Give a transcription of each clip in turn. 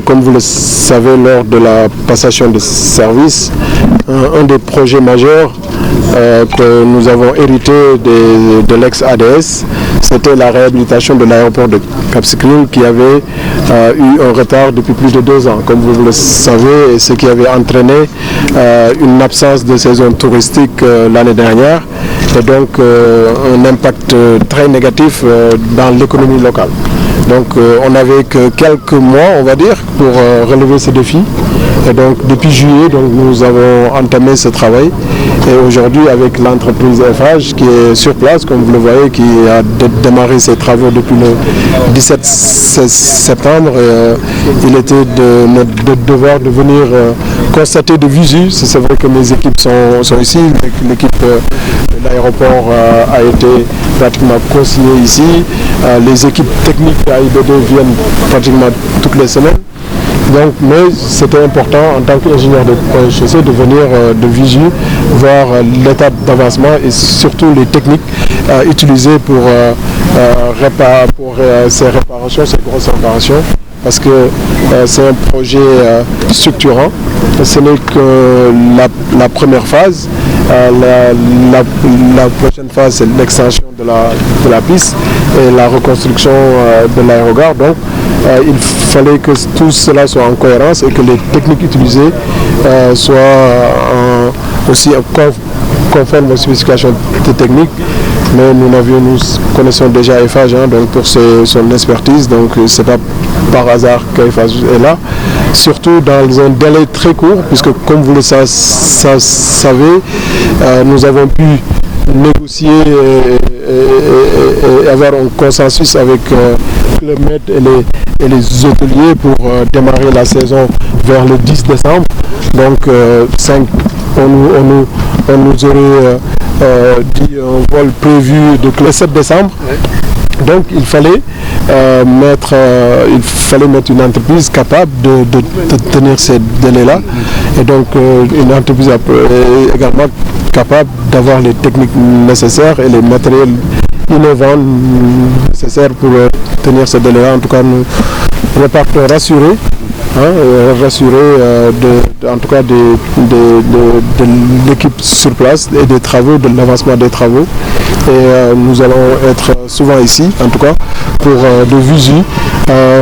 comme vous le savez, lors de la passation de service, un des projets majeurs que nous avons hérité de l'ex-ADS, c'était la réhabilitation de l'aéroport de Cap Skirring qui avait eu un retard depuis plus de 2 ans, comme vous le savez, et ce qui avait entraîné une absence de saison touristique l'année dernière et donc un impact très négatif dans l'économie locale. Donc on n'avait que quelques mois, on va dire, pour relever ce défi. Et donc depuis juillet, donc, nous avons entamé ce travail. Et aujourd'hui, avec l'entreprise FH qui est sur place, comme vous le voyez, qui a démarré ses travaux depuis le 17 septembre, il était de notre devoir de venir constater de visu. C'est vrai que mes équipes sont ici. L'équipe de l'aéroport a été pratiquement consignée ici. Les équipes techniques de AIBD viennent pratiquement toutes les semaines. Donc, mais c'était important en tant qu'ingénieur de chaussée de venir de visu, voir l'état d'avancement et surtout les techniques utilisées pour ces réparations, ces grosses réparations. Parce que c'est un projet structurant. Ce n'est que la première phase. La prochaine phase, c'est l'extension de la piste et la reconstruction de l'aérogare. Donc, il fallait que tout cela soit en cohérence et que les techniques utilisées soient aussi conformes aux spécifications techniques. Mais nous connaissons déjà FH donc pour son expertise, donc c'est pas par hasard qu'FH est là. Surtout dans un délai très court, puisque comme vous le savez, nous avons pu négocier et avoir un consensus avec le maître et les hôteliers pour démarrer la saison vers le 10 décembre. Donc on nous aurait dit un vol prévu le 7 décembre. Donc il fallait mettre une entreprise capable de tenir ces délais-là. Et donc une entreprise également capable d'avoir les techniques nécessaires et les matériels innovants nécessaires pour tenir ces délais-là. En tout cas, nous repartons rassurés. En tout cas de l'équipe sur place et des travaux, de l'avancement des travaux. Et nous allons être souvent ici, en tout cas, pour de visu,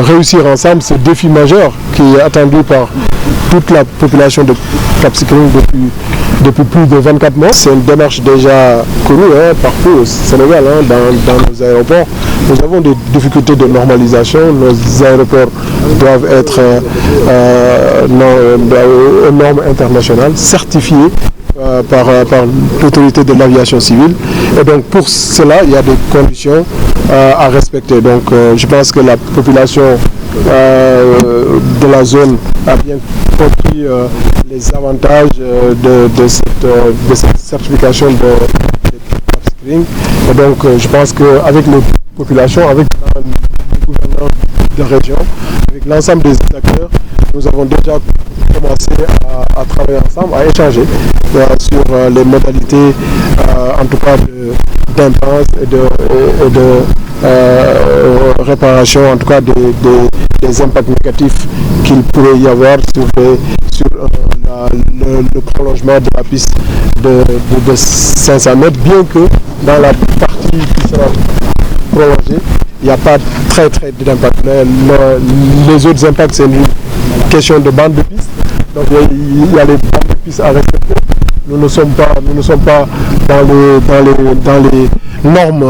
réussir ensemble ce défi majeur qui est attendu par toute la population de Cap Skirring depuis plus de 24 mois. C'est une démarche déjà connue partout au Sénégal, dans nos aéroports. Nous avons des difficultés de normalisation. Nos aéroports doivent être aux normes internationales, certifiés par l'autorité de l'aviation civile. Et donc pour cela, il y a des conditions à respecter. Donc je pense que la population de la zone a bien compris les avantages de cette certification de Cap Skirring. Et donc je pense qu'avec les populations, avec le gouvernement de la région, avec l'ensemble des acteurs, nous avons déjà commencé à travailler ensemble, à échanger sur les modalités, en tout cas d'impasse et de réparation, en tout cas des impacts négatifs qu'il pourrait y avoir sur le prolongement de la piste de 500 mètres, bien que dans la partie qui sera prolongée, il n'y a pas très d'impact. Les autres impacts, c'est une question de bande de piste. Donc il y a les bandes de piste à respecter. Nous ne sommes pas dans les normes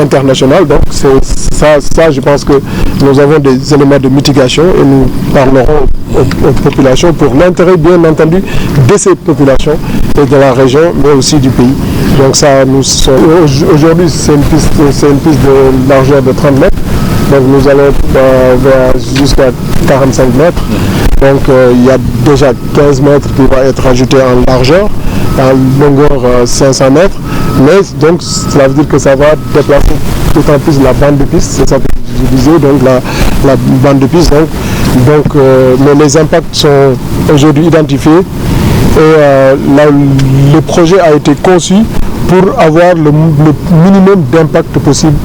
internationales. Donc ça, je pense que nous avons des éléments de mitigation et nous parlerons aux populations pour l'intérêt, bien entendu, de ces populations et de la région, mais aussi du pays. Donc ça, aujourd'hui, c'est une piste de largeur de 30 mètres. Donc nous allons jusqu'à 45 mètres. Donc il y a déjà 15 mètres qui va être ajouté en largeur, en longueur 500 mètres. Mais donc cela veut dire que ça va déplacer d'autant plus la bande de piste. C'est ça que je disais, donc la bande de piste. Donc mais les impacts sont aujourd'hui identifiés. Et le projet a été conçu pour avoir le minimum d'impact possible.